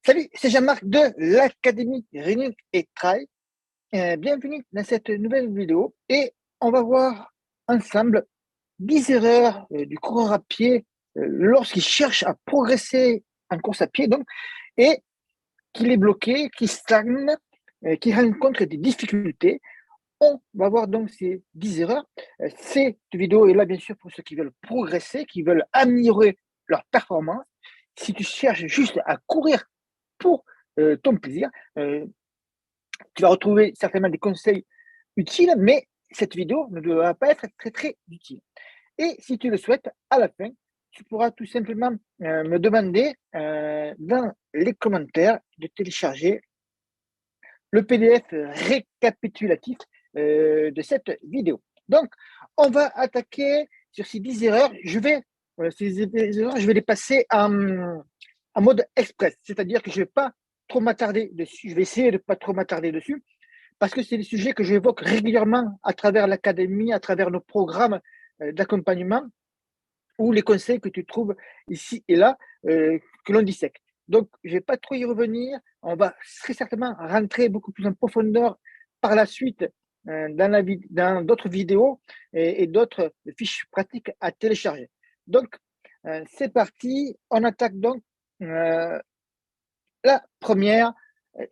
Salut, c'est Jean-Marc de l'Académie Running et Trail. Bienvenue dans cette nouvelle vidéo et on va voir ensemble 10 erreurs du coureur à pied lorsqu'il cherche à progresser en course à pied donc, et qu'il est bloqué, qu'il stagne, qu'il rencontre des difficultés. On va voir donc ces 10 erreurs. Cette vidéo est là bien sûr pour ceux qui veulent progresser, qui veulent améliorer leur performance. Si tu cherches juste à courir pour ton plaisir. Tu vas retrouver certainement des conseils utiles, mais cette vidéo ne doit pas être très, très utile. Et si tu le souhaites, à la fin, tu pourras tout simplement me demander dans les commentaires de télécharger le PDF récapitulatif de cette vidéo. Donc, on va attaquer sur ces 10 erreurs. Ces erreurs, je vais les passer en mode express, c'est-à-dire que je ne vais pas trop m'attarder dessus. Je vais essayer de ne pas trop m'attarder dessus parce que c'est des sujets que j'évoque régulièrement à travers l'académie, à travers nos programmes d'accompagnement ou les conseils que tu trouves ici et là que l'on dissèque. Donc, je ne vais pas trop y revenir. On va très certainement rentrer beaucoup plus en profondeur par la suite dans d'autres vidéos et d'autres fiches pratiques à télécharger. Donc, c'est parti. On attaque donc la première.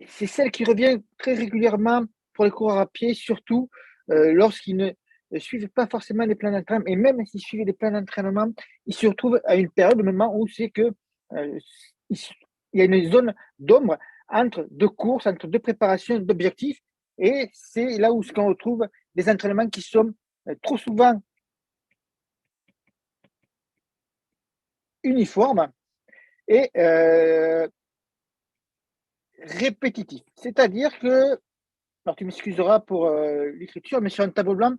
C'est celle qui revient très régulièrement pour les coureurs à pied, surtout lorsqu'ils ne suivent pas forcément les plans d'entraînement. Et même s'ils suivent les plans d'entraînement, ils se retrouvent à une période, au moment où c'est que il y a une zone d'ombre entre deux courses, entre deux préparations d'objectifs. Et c'est là où on retrouve des entraînements qui sont trop souvent uniformes et répétitifs. C'est-à-dire que, alors tu m'excuseras pour l'écriture, mais sur un tableau blanc,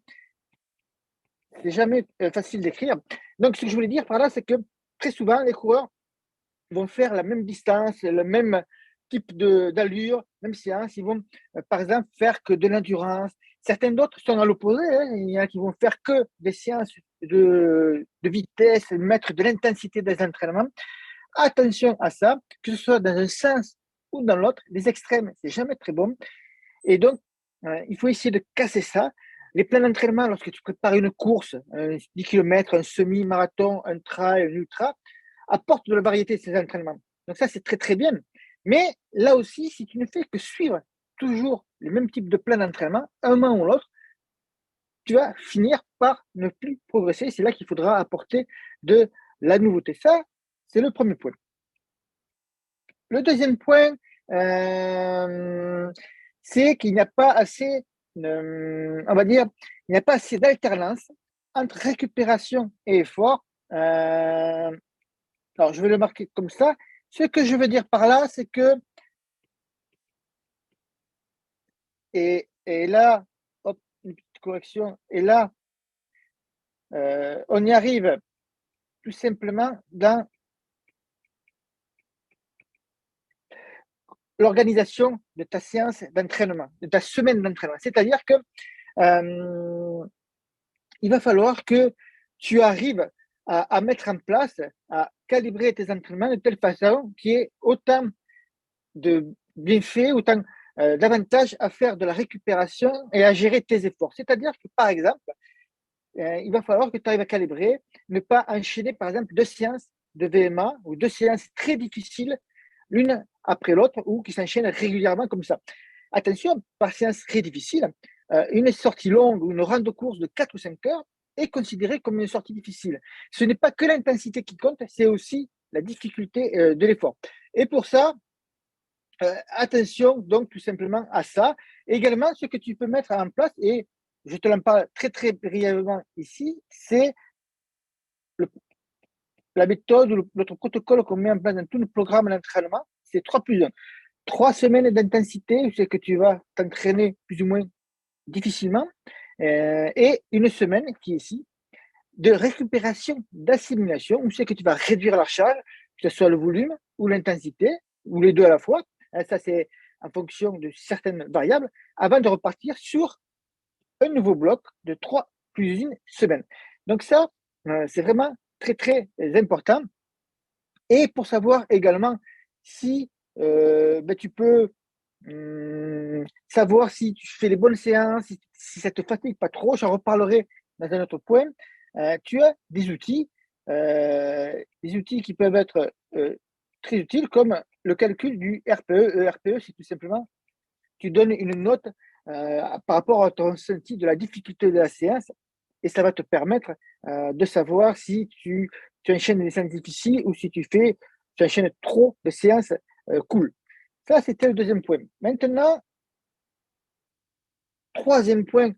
c'est jamais facile d'écrire. Donc, ce que je voulais dire par là, c'est que très souvent, les coureurs vont faire la même distance, le même type d'allure, même séance. Ils vont, par exemple, faire que de l'endurance. Certains d'autres sont à l'opposé. Hein. Il y en a qui vont faire que des séances de vitesse, mettre de l'intensité des entraînements. Attention à ça, que ce soit dans un sens ou dans l'autre. Les extrêmes, c'est jamais très bon. Et donc, il faut essayer de casser ça. Les plans d'entraînement, lorsque tu prépares une course, un 10 km, un semi-marathon, un trail, un ultra, apportent de la variété de ces entraînements. Donc ça, c'est très, très bien. Mais là aussi, si tu ne fais que suivre toujours les mêmes types de plans d'entraînement, un moment ou l'autre, tu vas finir par ne plus progresser. C'est là qu'il faudra apporter de la nouveauté. Ça, c'est le premier point. Le deuxième point, c'est qu'il n'y a pas assez, on va dire, il n'y a pas assez d'alternance entre récupération et effort. Alors, je vais le marquer comme ça. Ce que je veux dire par là, c'est que, et là, hop, une petite correction, et là, on y arrive tout simplement dans l'organisation de ta séance d'entraînement, de ta semaine d'entraînement. C'est-à-dire que il va falloir que tu arrives à mettre en place, à calibrer tes entraînements de telle façon qu'il y ait autant de bienfaits, autant d'avantages à faire de la récupération et à gérer tes efforts. C'est-à-dire que, par exemple, il va falloir que tu arrives à calibrer, ne pas enchaîner, par exemple, deux séances de VMA ou deux séances très difficiles, l'une après l'autre, ou qui s'enchaînent régulièrement comme ça. Attention, par séance très difficile, une sortie longue ou une rando course de 4 ou 5 heures est considérée comme une sortie difficile. Ce n'est pas que l'intensité qui compte, c'est aussi la difficulté de l'effort. Et pour ça, attention donc tout simplement à ça. Également, ce que tu peux mettre en place, et je te l'en parle très très brièvement ici, c'est la méthode ou notre protocole qu'on met en place dans tout le programme d'entraînement, c'est 3+1. 3 semaines d'intensité, où c'est que tu vas t'entraîner plus ou moins difficilement, et une semaine qui est ici de récupération, d'assimilation, où c'est que tu vas réduire la charge, que ce soit le volume ou l'intensité, ou les deux à la fois. Ça, c'est en fonction de certaines variables, avant de repartir sur un nouveau bloc de 3+1 semaine. Donc ça, c'est vraiment très, très important. Et pour savoir également si tu peux savoir si tu fais les bonnes séances, si ça ne te fatigue pas trop. J'en reparlerai dans un autre point. Tu as des outils qui peuvent être très utiles, comme le calcul du RPE. Le RPE, c'est tout simplement, tu donnes une note par rapport à ton ressenti de la difficulté de la séance, et ça va te permettre de savoir si tu enchaînes des séances difficiles ou si tu enchaînes trop de séances cool. Ça, c'était le deuxième point. Maintenant, troisième point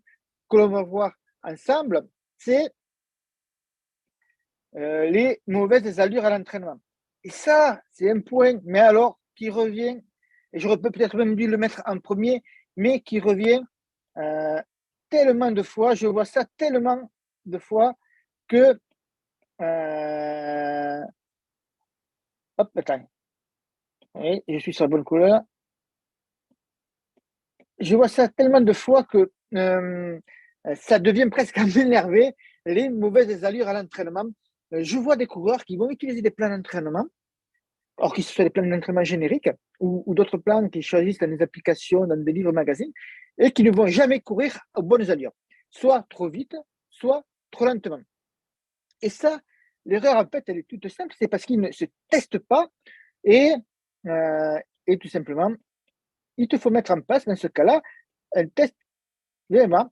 que l'on va voir ensemble, c'est les mauvaises allures à l'entraînement. Et ça, c'est un point, mais alors, qui revient, et j'aurais peut-être même dû le mettre en premier, mais qui revient euh, tellement de fois, je vois ça tellement de fois que... hop, attends, oui, je suis sur la bonne couleur. Je vois ça tellement de fois que ça devient presque à m'énerver, les mauvaises allures à l'entraînement. Je vois des coureurs qui vont utiliser des plans d'entraînement, or qu'ils se font des plans d'entraînement génériques, ou d'autres plans qu'ils choisissent dans des applications, dans des livres magazines, et qui ne vont jamais courir aux bonnes allures, soit trop vite, soit trop lentement. Et ça, l'erreur, en fait, elle est toute simple, c'est parce qu'ils ne se testent pas, et, euh, et tout simplement, il te faut mettre en place, dans ce cas-là, un test VMA.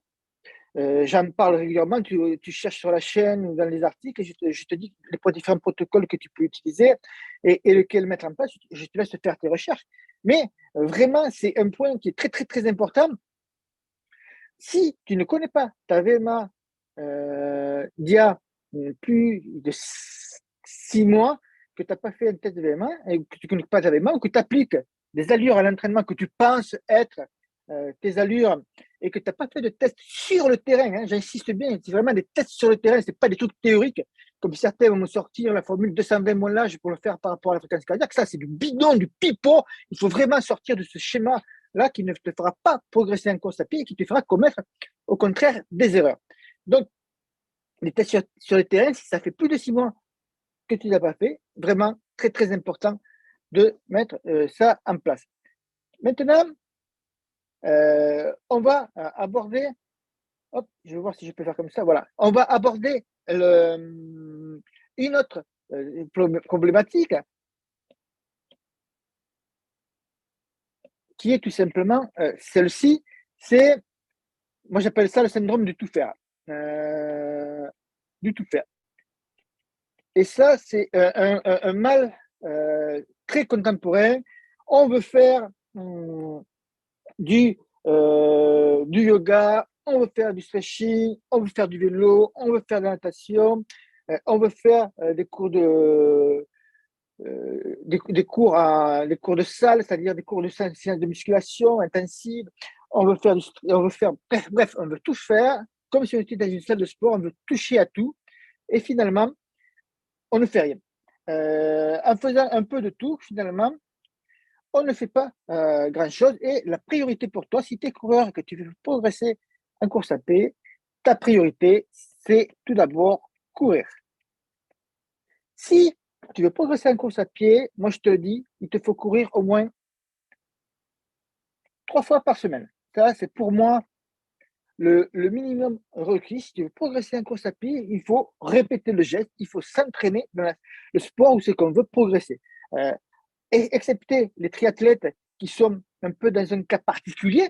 J'en parle régulièrement, tu cherches sur la chaîne ou dans les articles, et je te dis les différents protocoles que tu peux utiliser et lesquels mettre en place. Je te laisse faire tes recherches. Mais vraiment, c'est un point qui est très, très, très important. Si tu ne connais pas ta VMA d'il y a plus de 6 mois, que tu n'as pas fait un test de VMA et que tu ne connais pas ta VMA, ou que tu appliques des allures à l'entraînement que tu penses être tes allures et que tu n'as pas fait de test sur le terrain, hein, j'insiste bien, c'est vraiment des tests sur le terrain, ce n'est pas des trucs théoriques, comme certains vont me sortir la formule 220 mon âge pour le faire par rapport à la fréquence cardiaque. Ça, c'est du bidon, du pipeau. Il faut vraiment sortir de ce schéma là qui ne te fera pas progresser en course à pied et qui te fera commettre au contraire des erreurs. Donc, les tests sur le terrain, si ça fait plus de 6 mois que tu ne l'as pas fait, vraiment très très important de mettre ça en place. Maintenant, on va aborder, hop, je vais voir si je peux faire comme ça, voilà, on va aborder une autre problématique qui est tout simplement celle-ci, c'est, moi j'appelle ça le syndrome du tout faire. Du tout faire. Et ça, c'est un mal très contemporain. On veut faire du, du yoga, on veut faire du stretching, on veut faire du vélo, on veut faire de la natation, on veut faire des cours de salle, c'est-à-dire des cours de séance de musculation intensive. On veut faire, bref, on veut tout faire comme si on était dans une salle de sport, on veut toucher à tout. Et finalement, on ne fait rien. En faisant un peu de tout, finalement, on ne fait pas grand-chose. Et la priorité pour toi, si tu es coureur et que tu veux progresser en course à pied, ta priorité, c'est tout d'abord courir. Si tu veux progresser en course à pied, moi je te le dis, il te faut courir au moins 3 fois par semaine. Ça, c'est pour moi le minimum requis. Si tu veux progresser en course à pied, il faut répéter le geste, il faut s'entraîner dans le sport où c'est qu'on veut progresser. Euh, Excepté les triathlètes qui sont un peu dans un cas particulier,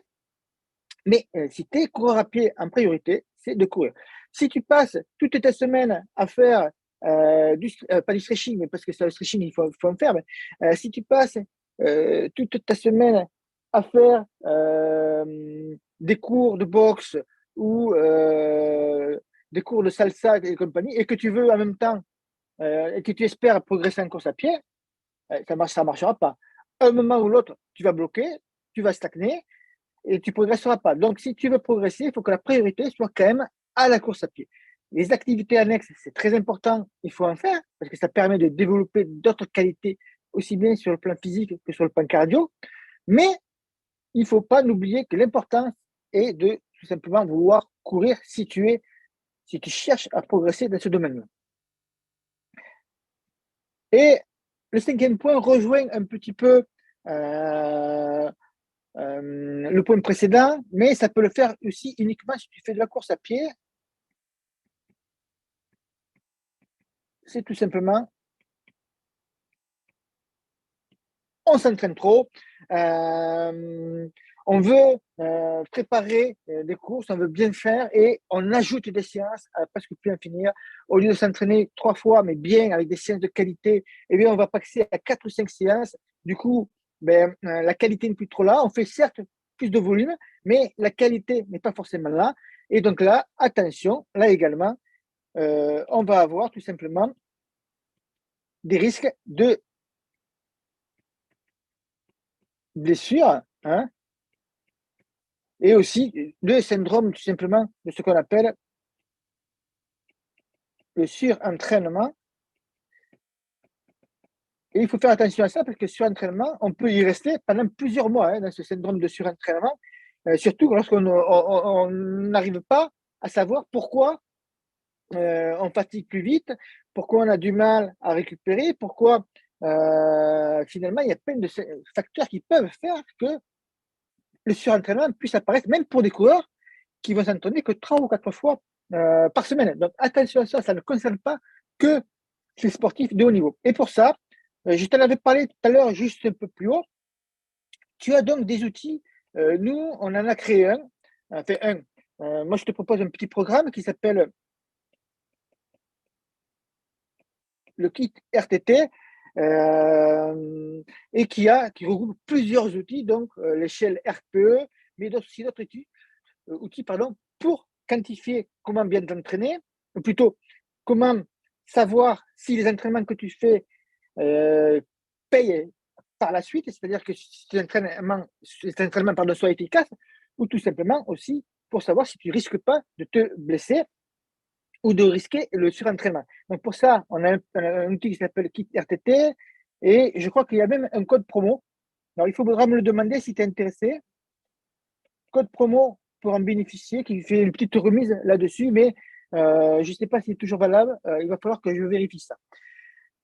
mais si tu es coureur à pied en priorité, c'est de courir. Si tu passes toute ta semaine à faire pas du stretching, mais parce que c'est le stretching, il faut en faire, mais si tu passes toute ta semaine à faire des cours de boxe ou des cours de salsa et compagnie, et que tu veux en même temps, et que tu espères progresser en course à pied, ça marchera pas. Un moment ou l'autre, tu vas bloquer, tu vas stagner et tu progresseras pas. Donc, si tu veux progresser, il faut que la priorité soit quand même à la course à pied. Les activités annexes, c'est très important, il faut en faire parce que ça permet de développer d'autres qualités, aussi bien sur le plan physique que sur le plan cardio. Mais il ne faut pas n'oublier que l'important est de tout simplement vouloir courir si tu cherches à progresser dans ce domaine-là. Et le cinquième point rejoint un petit peu le point précédent, mais ça peut le faire aussi uniquement si tu fais de la course à pied. C'est tout simplement, on s'entraîne trop, on veut préparer des courses, on veut bien faire et on ajoute des séances à presque plus en finir. Au lieu de s'entraîner 3 fois, mais bien avec des séances de qualité, eh bien, on va passer à 4 ou 5 séances. Du coup, la qualité n'est plus trop là. On fait certes plus de volume, mais la qualité n'est pas forcément là. Et donc là, attention, là également, on va avoir tout simplement des risques de blessures, hein, et aussi le syndrome tout simplement de ce qu'on appelle le surentraînement. Et il faut faire attention à ça parce que surentraînement, on peut y rester pendant plusieurs mois dans ce syndrome de surentraînement, surtout lorsqu'on n'arrive pas à savoir pourquoi on fatigue plus vite, pourquoi on a du mal à récupérer, pourquoi finalement il y a plein de facteurs qui peuvent faire que le surentraînement puisse apparaître, même pour des coureurs qui vont s'entraîner que 3 ou 4 fois par semaine. Donc attention à ça, ça ne concerne pas que les sportifs de haut niveau. Et pour ça, je t'en avais parlé tout à l'heure, juste un peu plus haut, tu as donc des outils. Nous, on en a créé un. Enfin, un. Moi, je te propose un petit programme qui s'appelle le kit RTT et qui regroupe plusieurs outils, donc l'échelle RPE, mais aussi d'autres outils pour quantifier comment bien t'entraîner, ou plutôt comment savoir si les entraînements que tu fais payent par la suite, c'est-à-dire que si cet entraînement soit efficace, ou tout simplement aussi pour savoir si tu risques pas de te blesser ou de risquer le surentraînement. Donc pour ça, on a un outil qui s'appelle Kit RTT et je crois qu'il y a même un code promo. Alors il faudra me le demander si tu es intéressé. Code promo pour en bénéficier, qui fait une petite remise là-dessus, mais je ne sais pas s'il est toujours valable. Il va falloir que je vérifie ça.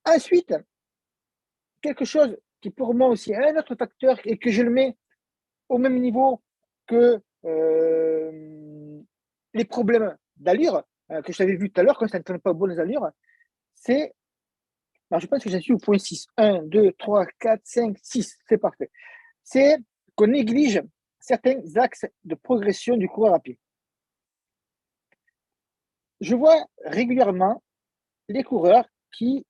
Ensuite, quelque chose qui pour moi aussi est un autre facteur et que je le mets au même niveau que les problèmes d'allure, que je t'avais vu tout à l'heure, quand ça ne s'entraîne pas aux bonnes allures, c'est, alors je pense que j'en suis au point 6. 1, 2, 3, 4, 5, 6, c'est parfait. C'est qu'on néglige certains axes de progression du coureur à pied. Je vois régulièrement les coureurs qui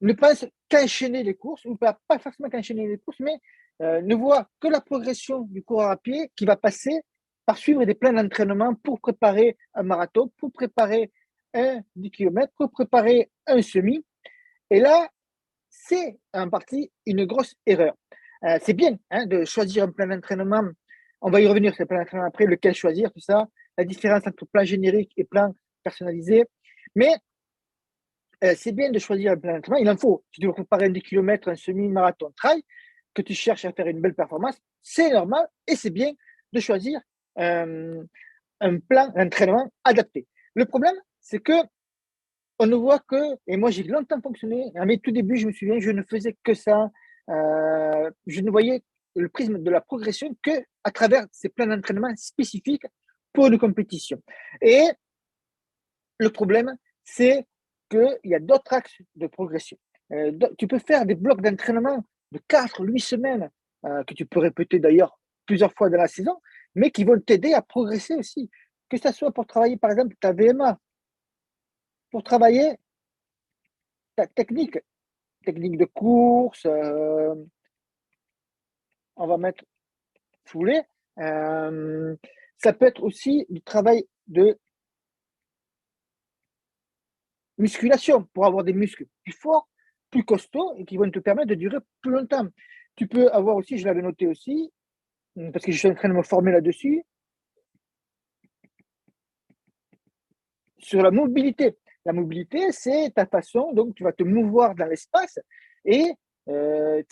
ne pensent qu'enchaîner les courses, ou pas forcément qu'enchaîner les courses, mais ne voient que la progression du coureur à pied qui va passer par suivre des plans d'entraînement pour préparer un marathon, pour préparer un 10 km, pour préparer un semi. Et là, c'est en partie une grosse erreur. C'est bien de choisir un plan d'entraînement. On va y revenir sur le plan d'entraînement après, lequel choisir, tout ça, la différence entre plan générique et plan personnalisé. Mais c'est bien de choisir un plan d'entraînement. Il en faut. Tu dois préparer un 10 km, un semi-marathon, trail, que tu cherches à faire une belle performance. C'est normal et c'est bien de choisir un plan d'entraînement adapté. Le problème, c'est que on ne voit que, et moi j'ai longtemps fonctionné, à mes tout débuts, je me souviens, je ne faisais que ça. Je ne voyais le prisme de la progression que à travers ces plans d'entraînement spécifiques pour une compétition. Et le problème, c'est qu'il y a d'autres axes de progression. Tu peux faire des blocs d'entraînement de 4 ou 8 semaines, que tu peux répéter d'ailleurs plusieurs fois dans la saison, mais qui vont t'aider à progresser aussi. Que ce soit pour travailler, par exemple, ta VMA, pour travailler ta technique de course, on va mettre foulée. Ça peut être aussi du travail de musculation pour avoir des muscles plus forts, plus costauds et qui vont te permettre de durer plus longtemps. Tu peux avoir aussi, je l'avais noté aussi, parce que je suis en train de me former là-dessus, sur la mobilité. La mobilité, c'est ta façon, donc tu vas te mouvoir dans l'espace et tu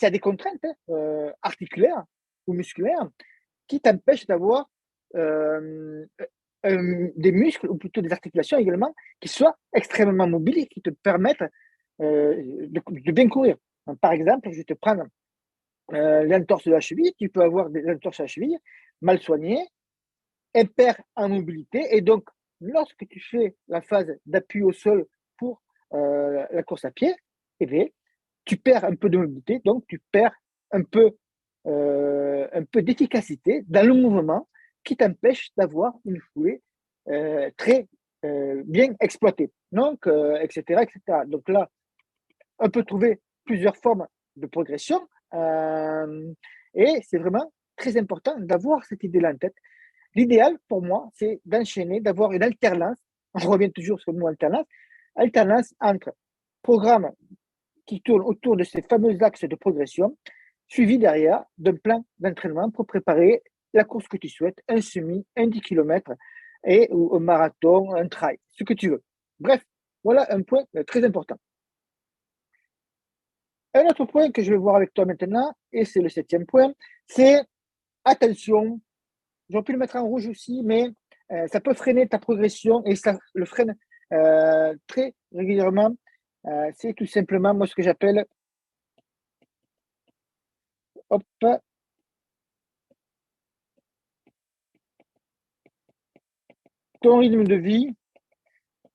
as des contraintes articulaires ou musculaires qui t'empêchent d'avoir euh, des muscles ou plutôt des articulations également qui soient extrêmement mobiles et qui te permettent de bien courir. Par exemple, je vais te prendre l'entorse de la cheville. Tu peux avoir des entorses à la cheville mal soignées, impair en mobilité. Et donc, lorsque tu fais la phase d'appui au sol pour la course à pied, eh bien, tu perds un peu de mobilité, donc tu perds un peu d'efficacité dans le mouvement qui t'empêche d'avoir une foulée très bien exploitée. Donc, etc., etc. Donc là, on peut trouver plusieurs formes de progression et c'est vraiment très important d'avoir cette idée-là en tête. L'idéal pour moi, c'est d'enchaîner, d'avoir une alternance. Je reviens toujours sur le mot alternance. Alternance entre programmes qui tournent autour de ces fameux axes de progression, suivi derrière d'un plan d'entraînement pour préparer la course que tu souhaites, un semi, un 10 km ou un marathon, un trail, ce que tu veux. Bref, voilà un point très important. Un autre point que je vais voir avec toi maintenant, et c'est le 7e point, c'est attention. J'aurais pu le mettre en rouge aussi, mais ça peut freiner ta progression et ça le freine très régulièrement. C'est tout simplement, moi, ce que j'appelle, hop, ton rythme de vie.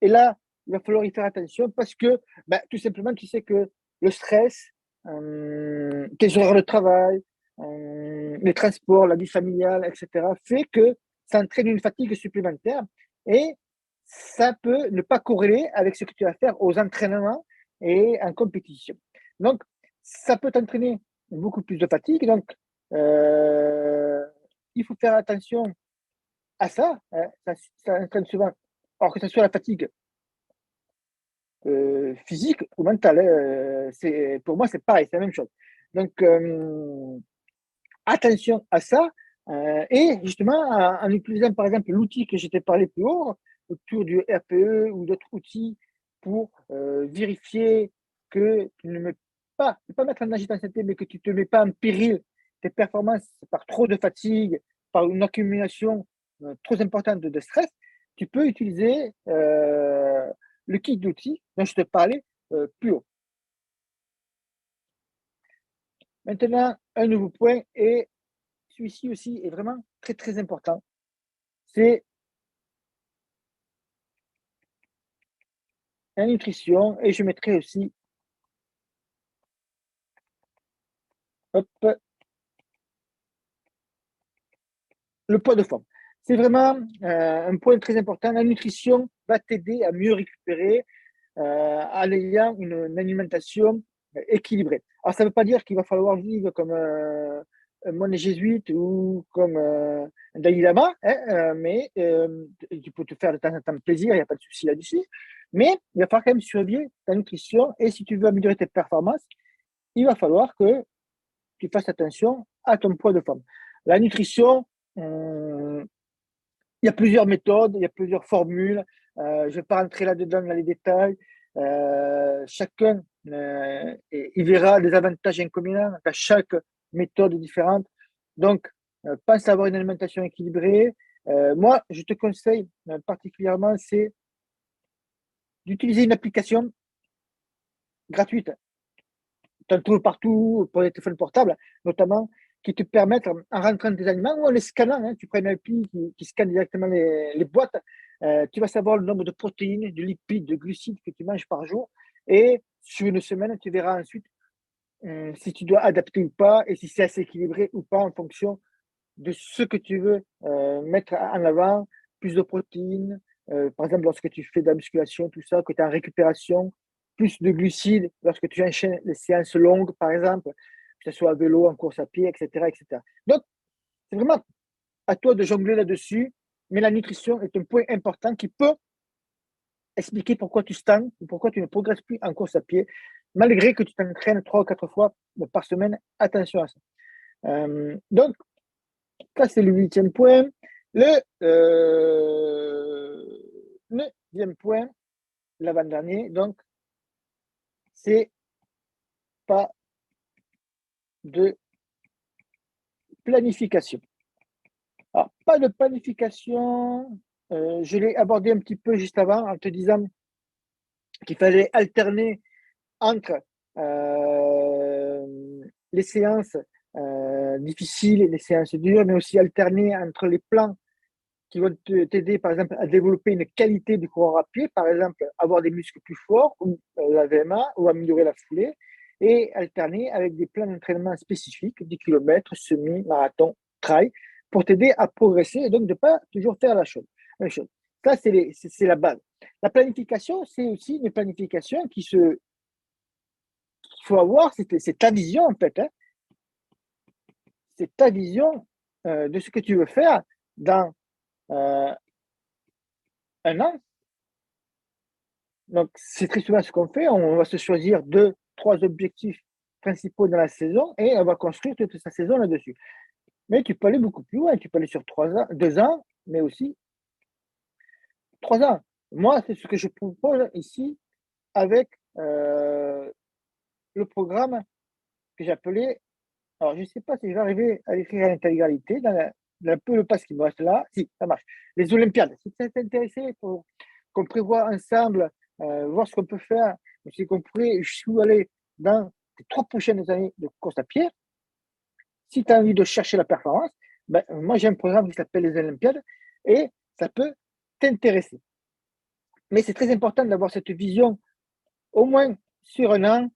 Et là, il va falloir y faire attention parce que, bah, tout simplement, tu sais que le stress, tes horaires de travail, les transports, la vie familiale, etc., fait que ça entraîne une fatigue supplémentaire et ça peut ne pas corréler avec ce que tu vas faire aux entraînements et en compétition. Donc, ça peut t'entraîner beaucoup plus de fatigue. Donc, euh, il faut faire attention à ça, hein. Ça entraîne souvent, alors que ce soit la fatigue physique ou mentale, hein, pour moi, c'est pareil, c'est la même chose. Donc, attention à ça. Et justement, en utilisant par exemple l'outil que j'étais parlé plus haut, autour du RPE ou d'autres outils pour vérifier que tu ne mets pas, ne pas mettre en agitation, mais que tu ne te mets pas en péril tes performances par trop de fatigue, par une accumulation trop importante de stress, tu peux utiliser le kit d'outils dont je te parlais plus haut. Maintenant, un nouveau point, et celui-ci aussi est vraiment très très important, c'est la nutrition, et je mettrai aussi, hop, le poids de forme. C'est vraiment un point très important. La nutrition va t'aider à mieux récupérer en ayant une alimentation équilibrée. Alors, ça ne veut pas dire qu'il va falloir vivre comme un moine jésuite ou comme un Dalai Lama, hein, mais tu peux te faire de temps en temps plaisir, il n'y a pas de souci là-dessus. Mais il va falloir quand même surveiller ta nutrition et si tu veux améliorer tes performances, il va falloir que tu fasses attention à ton poids de forme. La nutrition, il y a plusieurs méthodes, il y a plusieurs formules. Je ne vais pas rentrer là-dedans dans les détails. Chacun il verra des avantages et inconvénients à chaque méthode différente. Donc, pense à avoir une alimentation équilibrée. Moi, je te conseille particulièrement, c'est d'utiliser une application gratuite. Tu en trouves partout pour les téléphones portables, notamment, qui te permettent, en rentrant des aliments ou en les scannant, hein, tu prends une appli qui scanne directement les boîtes, tu vas savoir le nombre de protéines, de lipides, de glucides que tu manges par jour. Et sur une semaine, tu verras ensuite si tu dois adapter ou pas et si c'est assez équilibré ou pas en fonction de ce que tu veux mettre en avant, plus de protéines, par exemple lorsque tu fais de la musculation, tout ça, que tu es en récupération, plus de glucides lorsque tu enchaînes les séances longues, par exemple, que ce soit à vélo, en course à pied, etc. etc. Donc, c'est vraiment à toi de jongler là-dessus, mais la nutrition est un point important qui peut expliquer pourquoi tu stagnes ou pourquoi tu ne progresses plus en course à pied, malgré que tu t'entraînes 3 ou 4 fois par semaine. Attention à ça. Donc, ça, c'est le 8e point. Le 9e point, l'avant-dernier, donc, c'est pas de planification. Alors, pas de planification, je l'ai abordé un petit peu juste avant en te disant qu'il fallait alterner entre les séances difficiles, les séances dures, mais aussi alterner entre les plans qui vont t'aider, par exemple, à développer une qualité du coureur à pied, par exemple, avoir des muscles plus forts, ou la VMA, ou améliorer la foulée, et alterner avec des plans d'entraînement spécifiques, 10 km, semi, marathon, trail, pour t'aider à progresser et donc de ne pas toujours faire la même chose. Ça, c'est la base. La planification, c'est aussi une planification qu'il faut avoir, c'est ta vision en fait, hein. C'est ta vision de ce que tu veux faire dans euh, un an. Donc, c'est très souvent ce qu'on fait. On va se choisir deux, trois objectifs principaux dans la saison et on va construire toute sa saison là-dessus. Mais tu peux aller beaucoup plus loin. Tu peux aller sur 3 ans, 2 ans, mais aussi 3 ans. Moi, c'est ce que je propose ici avec le programme que j'appelais. Alors, je ne sais pas si je vais arriver à l'écrire à l'intégralité dans un peu le pass qui me reste là. Si, ça marche. Les Olympiades. Si tu es intéressé pour qu'on prévoit ensemble, voir ce qu'on peut faire, aussi qu'on pourrait jusqu'où aller dans les 3 prochaines années de course à pied, si tu as envie de chercher la performance, ben, moi j'ai un programme qui s'appelle les Olympiades et ça peut t'intéresser. Mais c'est très important d'avoir cette vision au moins sur un an.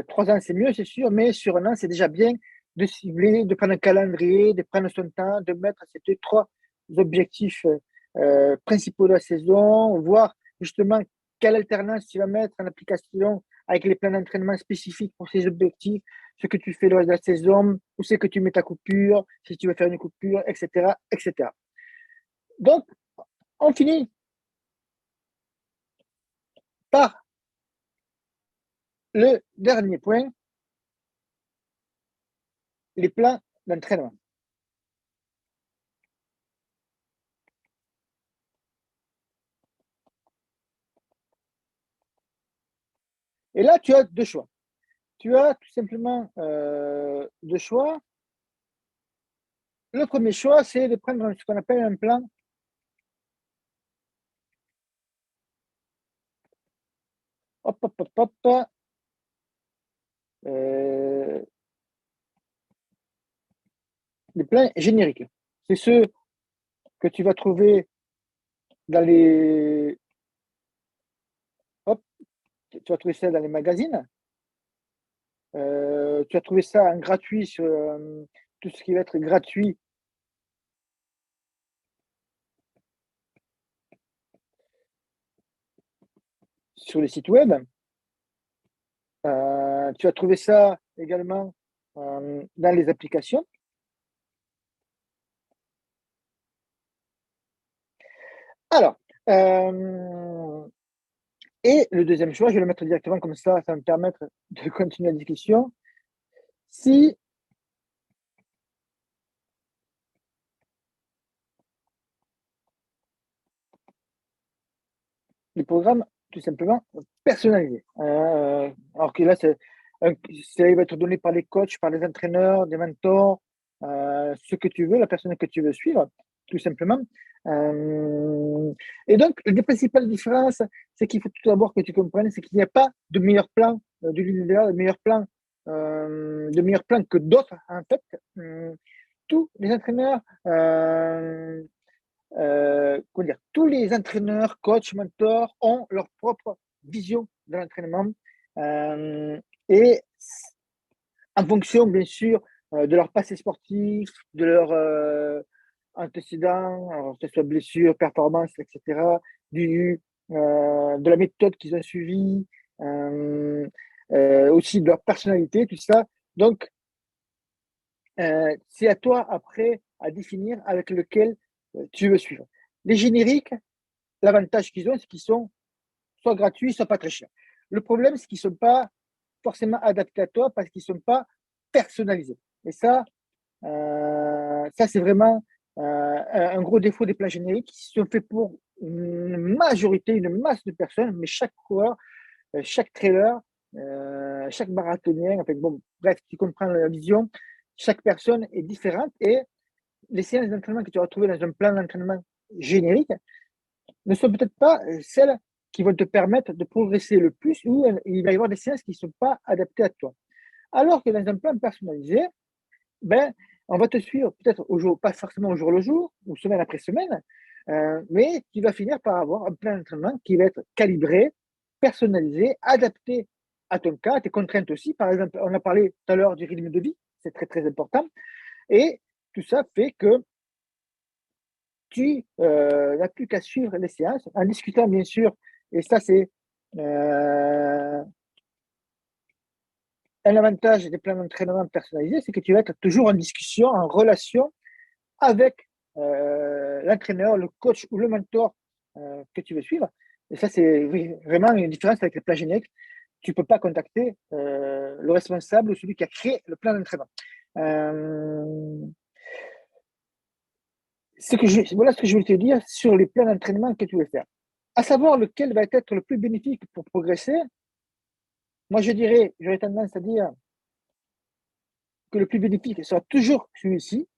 3 ans, c'est mieux, c'est sûr, mais sur un an, c'est déjà bien de cibler, de prendre un calendrier, de prendre son temps, de mettre ces trois objectifs principaux de la saison, voir justement quelle alternance tu vas mettre en application avec les plans d'entraînement spécifiques pour ces objectifs, ce que tu fais le reste de la saison, où c'est que tu mets ta coupure, si tu veux faire une coupure, etc., etc. Donc, on finit par le dernier point, les plans d'entraînement. Et là, tu as deux choix. Tu as tout simplement deux choix. Le premier choix, c'est de prendre ce qu'on appelle un plan hop, hop, hop, hop, euh, des plans génériques. C'est ceux que tu vas trouver dans les. Hop, tu vas trouver ça dans les magazines. Tu vas trouver ça en gratuit sur tout ce qui va être gratuit sur les sites web. Tu vas trouver ça également dans les applications. Alors, et le deuxième choix, je vais le mettre directement comme ça va me permettre de continuer la discussion. Si les programmes, tout simplement, personnalisés. Alors que là, ça va être donné par les coachs, par les entraîneurs, des mentors, ce que tu veux, la personne que tu veux suivre, tout simplement. Et donc, les principales différences, c'est qu'il faut tout d'abord que tu comprennes, c'est qu'il n'y a pas de meilleur plan de l'univers, de meilleur plan que d'autres, en fait. Tous les entraîneurs comment dire, tous les entraîneurs, coachs, mentors ont leur propre vision de l'entraînement et en fonction, bien sûr, de leur passé sportif, de leur antécédents, que ce soit blessure, performance, etc., de la méthode qu'ils ont suivie, aussi de leur personnalité, tout ça. Donc, c'est à toi après à définir avec lequel tu veux suivre. Les génériques, l'avantage qu'ils ont, c'est qu'ils sont soit gratuits, soit pas très chers. Le problème, c'est qu'ils ne sont pas forcément adaptés à toi parce qu'ils ne sont pas personnalisés. Et ça c'est vraiment un gros défaut des plans génériques qui sont faits pour une majorité, une masse de personnes, mais chaque coureur, chaque trailer, chaque marathonien, enfin, bon, bref, tu comprends la vision, chaque personne est différente et les séances d'entraînement que tu vas trouver dans un plan d'entraînement générique ne sont peut-être pas celles qui vont te permettre de progresser le plus ou il va y avoir des séances qui ne sont pas adaptées à toi. Alors que dans un plan personnalisé, ben, on va te suivre peut-être au jour, pas forcément au jour le jour ou semaine après semaine, mais tu vas finir par avoir un plan d'entraînement qui va être calibré, personnalisé, adapté à ton cas, à tes contraintes aussi. Par exemple, on a parlé tout à l'heure du rythme de vie, c'est très très important. Et tout ça fait que tu n'as plus qu'à suivre les séances en discutant bien sûr, et ça c'est euh, un avantage des plans d'entraînement personnalisés, c'est que tu vas être toujours en discussion, en relation avec l'entraîneur, le coach ou le mentor que tu veux suivre. Et ça, c'est oui, vraiment une différence avec les plans génériques. Tu ne peux pas contacter le responsable ou celui qui a créé le plan d'entraînement. Euh, voilà ce que je voulais te dire sur les plans d'entraînement que tu veux faire. À savoir lequel va être le plus bénéfique pour progresser, moi je dirais, j'aurais tendance à dire que le plus bénéfique sera toujours celui-ci.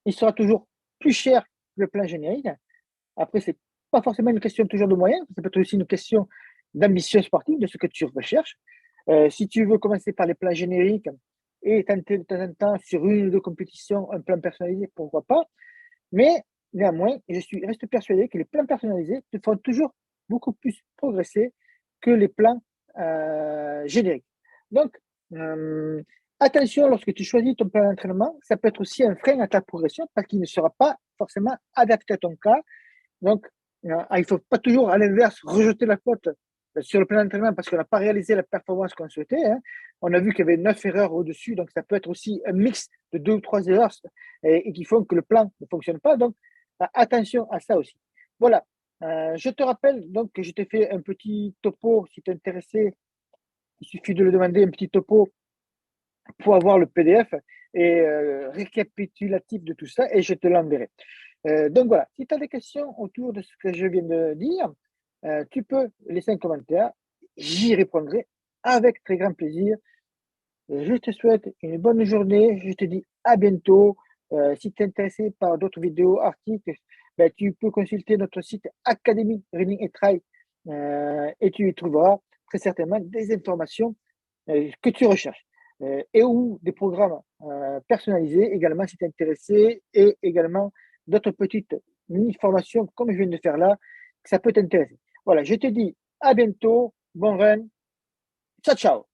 Il sera toujours plus cher que le plan générique. Après, c'est pas forcément une question toujours de moyens, ça peut être aussi une question d'ambition sportive, de ce que tu recherches. Si tu veux commencer par les plans génériques et tenter de temps en temps sur une ou deux compétitions un plan personnalisé, pourquoi pas. Mais néanmoins, reste persuadé que les plans personnalisés te font toujours beaucoup plus progresser que les plans génériques. Donc, euh, attention lorsque tu choisis ton plan d'entraînement, ça peut être aussi un frein à ta progression parce qu'il ne sera pas forcément adapté à ton cas. Donc, il ne faut pas toujours, à l'inverse, rejeter la faute sur le plan d'entraînement parce qu'on n'a pas réalisé la performance qu'on souhaitait. Hein. On a vu qu'il y avait 9 erreurs au-dessus, donc ça peut être aussi un mix de 2 ou 3 erreurs et qui font que le plan ne fonctionne pas. Donc, attention à ça aussi. Voilà. Je te rappelle donc que je t'ai fait un petit topo. Si tu es intéressé, il suffit de le demander, un petit topo pour avoir le PDF et récapitulatif de tout ça et je te l'enverrai. Donc voilà, si tu as des questions autour de ce que je viens de dire, tu peux laisser un commentaire, j'y répondrai avec très grand plaisir. Je te souhaite une bonne journée, je te dis à bientôt. Si tu es intéressé par d'autres vidéos, articles, ben, tu peux consulter notre site Academy Running et Trail et tu y trouveras très certainement des informations que tu recherches et ou des programmes personnalisés également si tu es intéressé et également d'autres petites mini-formations comme je viens de faire là, que ça peut t'intéresser. Voilà, je te dis à bientôt, bon run, ciao ciao.